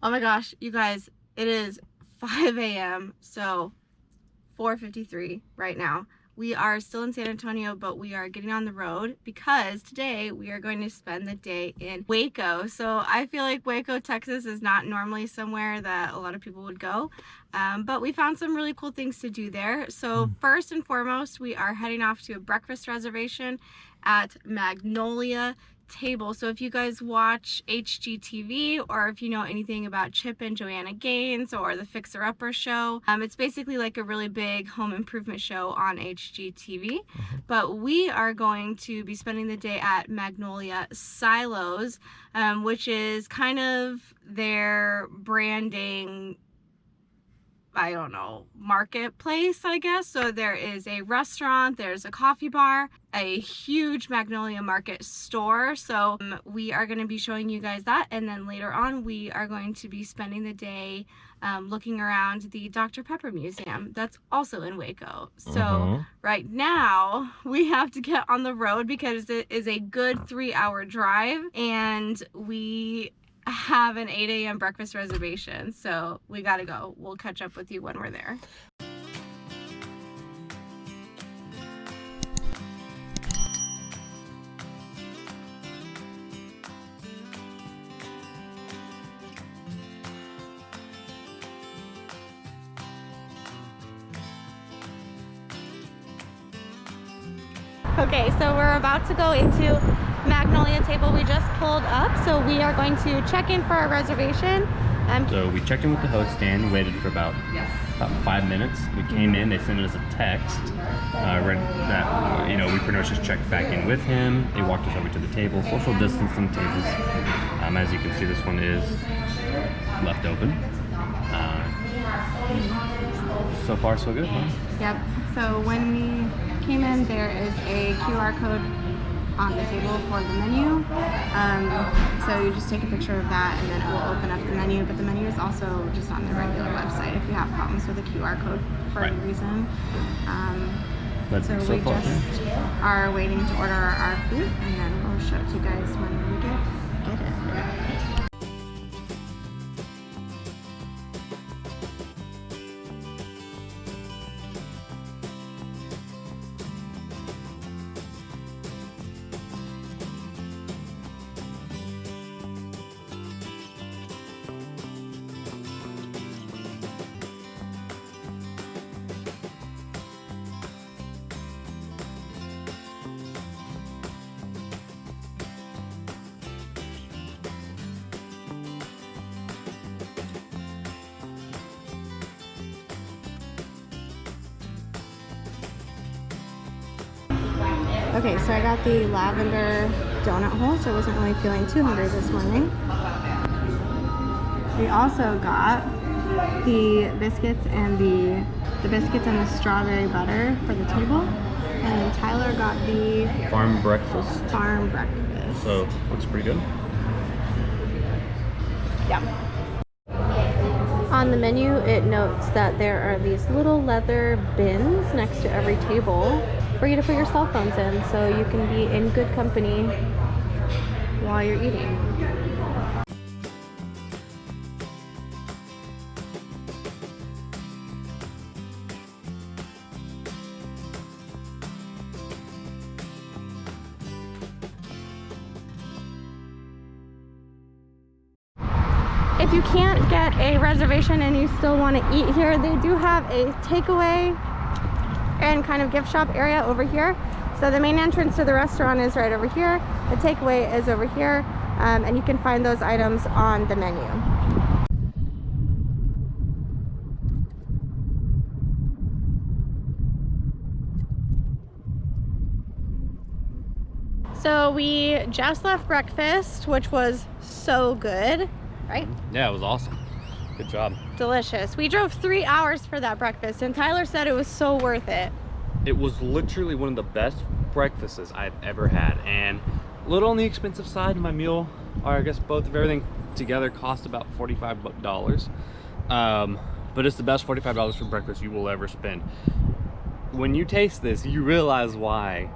Oh my gosh, you guys, it is 5 a.m. so 4:53 right now. We are still in San Antonio, but we are getting on the road because today we are going to spend the day in Waco. So I feel like Waco, Texas is not normally somewhere that a lot of people would go, but we found some really cool things to do there. So first and foremost, we are heading off to a breakfast reservation at Magnolia Table. So if you guys watch HGTV, or if you know anything about Chip and Joanna Gaines or the Fixer Upper show, it's basically like a really big home improvement show on HGTV. But we are going to be spending the day at Magnolia Silos, which is kind of their branding, I don't know, marketplace, I guess. So there is a restaurant, there's a coffee bar, a huge Magnolia Market store. So we are going to be showing you guys that, and then later on we are going to be spending the day looking around the Dr. Pepper Museum that's also in Waco. So right now we have to get on the road because it is a good 3-hour drive, and we have an 8 a.m. breakfast reservation, so we gotta go. We'll catch up with you when we're there. Okay, so we're about to go into Magnolia Table. We just pulled up, so we are going to check in for our reservation. So we checked in with the host stand, waited for about 5 minutes. We came in, they sent us a text, that, you know, we pretty much just checked back in with him. They walked us over to the table, social distancing tables. As you can see, this one is left open. So far, so good, huh? Yep, so when we came in, there is a QR code on the table for the menu. So you just take a picture of that and then it will open up the menu, but the menu is also just on the regular website if you have problems with the QR code for any reason. So we just are waiting to order our food, and then we'll show it to you guys when we get it. Okay, so I got the lavender donut hole, so I wasn't really feeling too hungry this morning. We also got the biscuits and the strawberry butter for the table, and Tyler got the farm breakfast. So looks pretty good. Yeah. On the menu, it notes that there are these little leather bins next to every table for you to put your cell phones in, so you can be in good company while you're eating. If you can't get a reservation and you still want to eat here, they do have a takeaway and kind of gift shop area over here. So the main entrance to the restaurant is right over here. The takeaway is over here, and you can find those items on the menu. So we just left breakfast, which was so good, right? Yeah, it was awesome. Good job. Delicious. We drove 3 hours for that breakfast, and Tyler said it was so worth it. It was literally one of the best breakfasts I've ever had, and a little on the expensive side. My meal, or I guess both of everything together, cost about $45. But it's the best $45 for breakfast you will ever spend. When you taste this, you realize why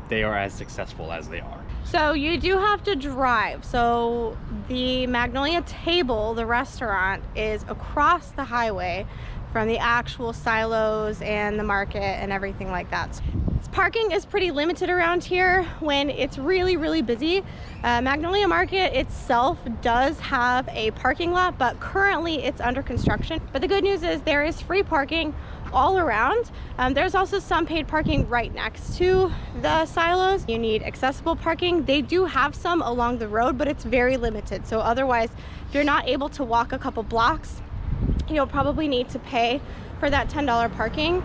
they are as successful as they are. So you do have to drive. So the Magnolia Table, the restaurant, is across the highway from the actual silos and the market and everything like that. Parking is pretty limited around here when it's really busy. Magnolia Market itself does have a parking lot, but currently it's under construction. But the good news is there is free parking all around. There's also some paid parking right next to the silos. You need accessible parking. They do have some along the road, but it's very limited. So otherwise, if you're not able to walk a couple blocks, you'll probably need to pay for that $10 parking.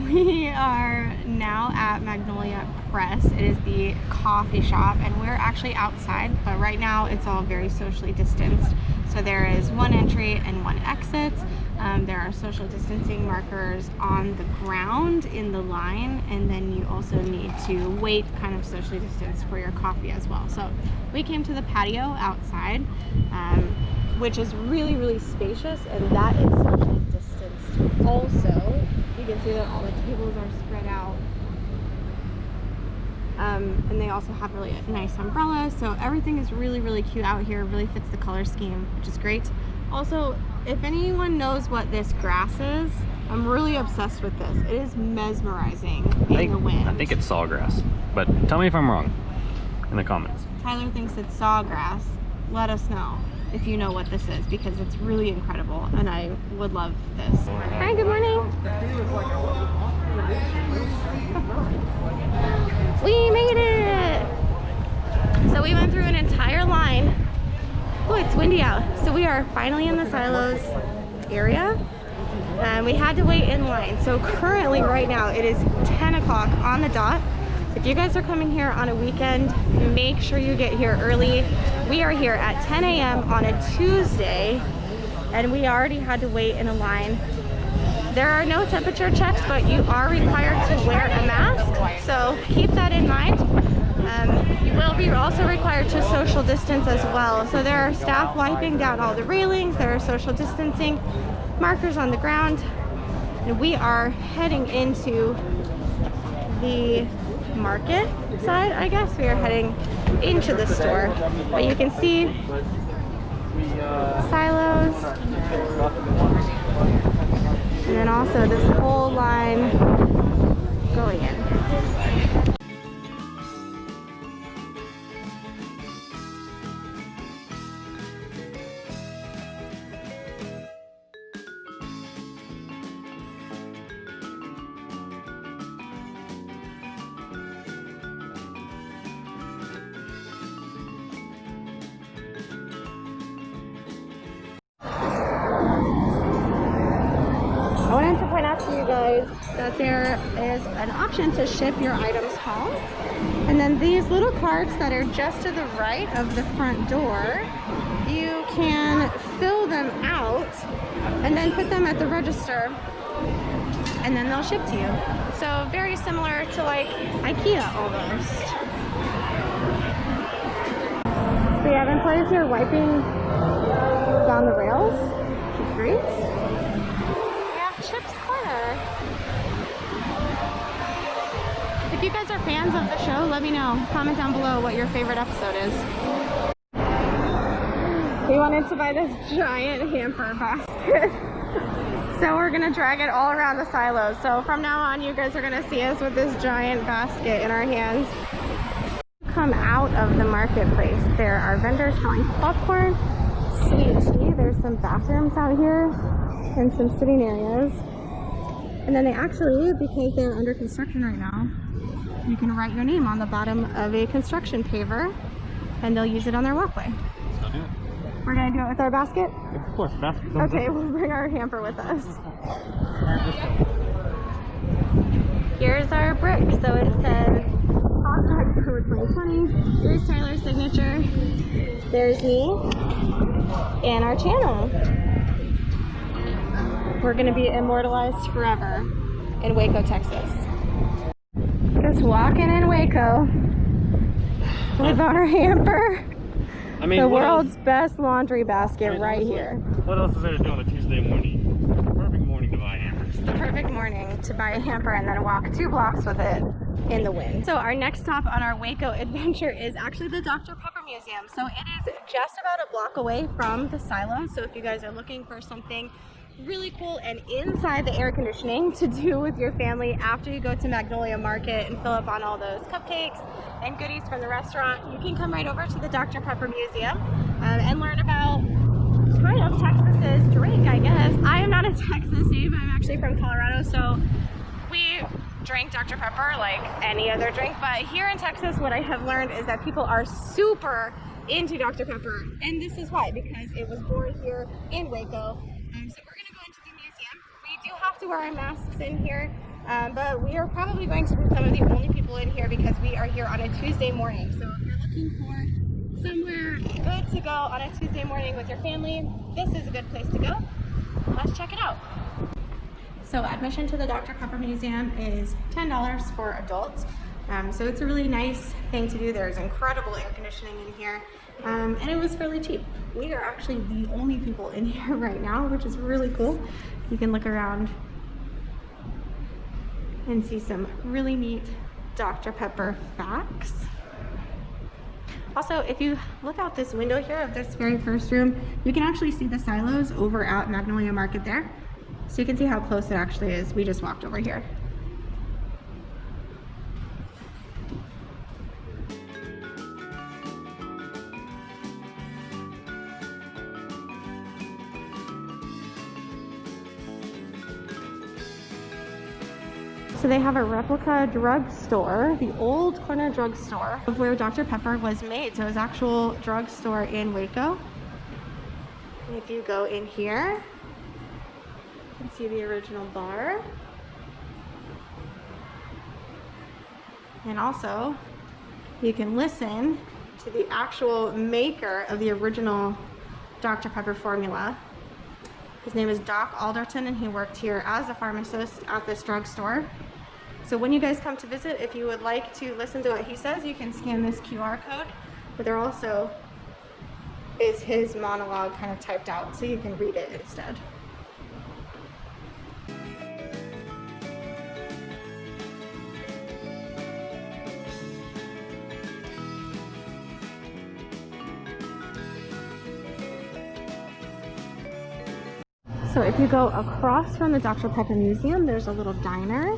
We are now at Magnolia Press. It is the coffee shop, and we're actually outside, but right now it's all very socially distanced. So there is one entry and one exit. There are social distancing markers on the ground in the line, and then you also need to wait kind of socially distanced for your coffee as well. So we came to the patio outside, which is really spacious, and that is socially distanced also. You can see that all the tables are spread out. And they also have really nice umbrellas. So everything is really cute out here. Really fits the color scheme, which is great. Also, if anyone knows what this grass is, I'm really obsessed with this. It is mesmerizing in the wind. I think it's sawgrass, but tell me if I'm wrong in the comments. Tyler thinks it's sawgrass. Let us know if you know what this is, because it's really incredible and I would love this. Hi, good morning. We made it! So we went through an entire line. Oh, it's windy out. So we are finally in the silos area. We had to wait in line. So currently right now it is 10 o'clock on the dot. If you guys are coming here on a weekend, make sure you get here early. We are here at 10 a.m. on a Tuesday, and we already had to wait in a line. There are no temperature checks, but you are required to wear a mask, so keep that in mind. You will be also required to social distance as well. So there are staff wiping down all the railings, there are social distancing markers on the ground, and we are heading into the market side, I guess. We are heading into the store, but you can see silos, and then also this whole line going in. I wanted to point out to you guys that there is an option to ship your items home. And then these little carts that are just to the right of the front door, you can fill them out and then put them at the register, and then they'll ship to you. So very similar to like IKEA almost. So yeah, employees here wiping down the rails, which is great. Chip's Corner. If you guys are fans of the show, let me know. Comment down below what your favorite episode is. We wanted to buy this giant hamper basket. So we're gonna drag it all around the silos. So from now on, you guys are gonna see us with this giant basket in our hands. Come out of the marketplace. There are vendors selling popcorn, sweet tea. There's some bathrooms out here and some sitting areas. And then they actually, because they're under construction right now, you can write your name on the bottom of a construction paver and they'll use it on their walkway. Let's go do it. We're gonna do it with our basket? Of course, basket. Okay, we'll bring our hamper with us. Here's our brick. So it says October 2020. Here's Tyler's signature. There's me and our channel. We're gonna be immortalized forever in Waco, Texas. Just walking in Waco with our hamper. I mean, the world's best laundry basket right here. What else is there to do on a Tuesday morning? Perfect morning to buy hampers. The perfect morning to buy a hamper and then walk 2 blocks with it in the wind. So our next stop on our Waco adventure is actually the Dr. Pepper Museum. So it is just about a block away from the silo. So if you guys are looking for something really cool and inside the air conditioning to do with your family after you go to Magnolia Market and fill up on all those cupcakes and goodies from the restaurant, you can come right over to the Dr. Pepper Museum and learn about kind of Texas's drink, I guess. I am not a Texas native, I'm actually from Colorado, so we drink Dr. Pepper like any other drink, but here in Texas what I have learned is that people are super into Dr. Pepper, and this is why, because it was born here in Waco. So we're going to go into the museum. We do have to wear our masks in here, but we are probably going to be some of the only people in here because we are here on a Tuesday morning. So if you're looking for somewhere good to go on a Tuesday morning with your family, this is a good place to go. Let's check it out. So admission to the Dr. Pepper Museum is $10 for adults. So it's a really nice thing to do. There's incredible air conditioning in here, and it was fairly cheap. We are actually the only people in here right now, which is really cool. You can look around and see some really neat Dr. Pepper facts. Also, if you look out this window here of this very first room, you can actually see the silos over at Magnolia Market there. So you can see how close it actually is. We just walked over here. So they have a replica drugstore, the old corner drugstore of where Dr. Pepper was made. So it was actual drugstore in Waco. And if you go in here, you can see the original bar. And also, you can listen to the actual maker of the original Dr. Pepper formula. His name is Doc Alderton, and he worked here as a pharmacist at this drugstore. So when you guys come to visit, if you would like to listen to what he says, you can scan this QR code, but there also is his monologue kind of typed out, so you can read it instead. So if you go across from the Dr. Pepper Museum, there's a little diner.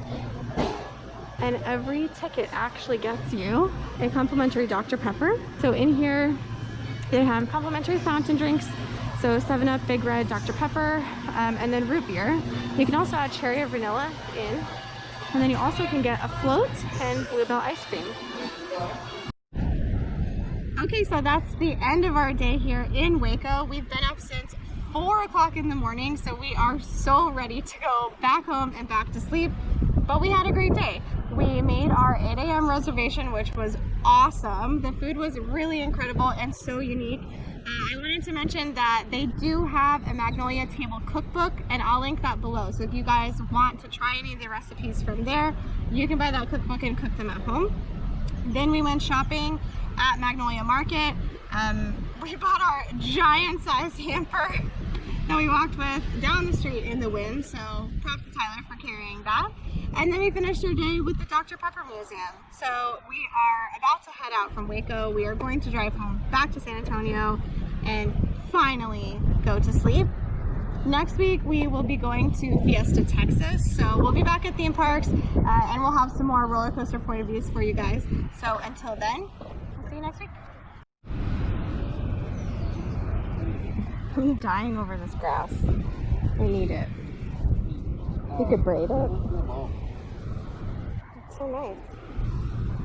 And every ticket actually gets you a complimentary Dr. Pepper. So in here, they have complimentary fountain drinks. So 7-Up, Big Red, Dr. Pepper, and then root beer. You can also add cherry or vanilla in. And then you also can get a float and Bluebell ice cream. Okay, so that's the end of our day here in Waco. We've been up since 4 o'clock in the morning, so we are so ready to go back home and back to sleep. But we had a great day. We made our 8 a.m. reservation, which was awesome. The food was really incredible and so unique. I wanted to mention that they do have a Magnolia Table cookbook, and I'll link that below. So if you guys want to try any of the recipes from there, you can buy that cookbook and cook them at home. Then we went shopping at Magnolia Market. We bought our giant size hamper that we walked with down the street in the wind, so props to Tyler for carrying that. And then we finished our day with the Dr. Pepper Museum. So we are about to head out from Waco. We are going to drive home back to San Antonio and finally go to sleep. Next week we will be going to Fiesta, Texas. So we'll be back at theme parks and we'll have some more roller coaster point of views for you guys. So until then, we'll see you next week. I'm dying over this grass. We need it. We could braid it. It's so nice.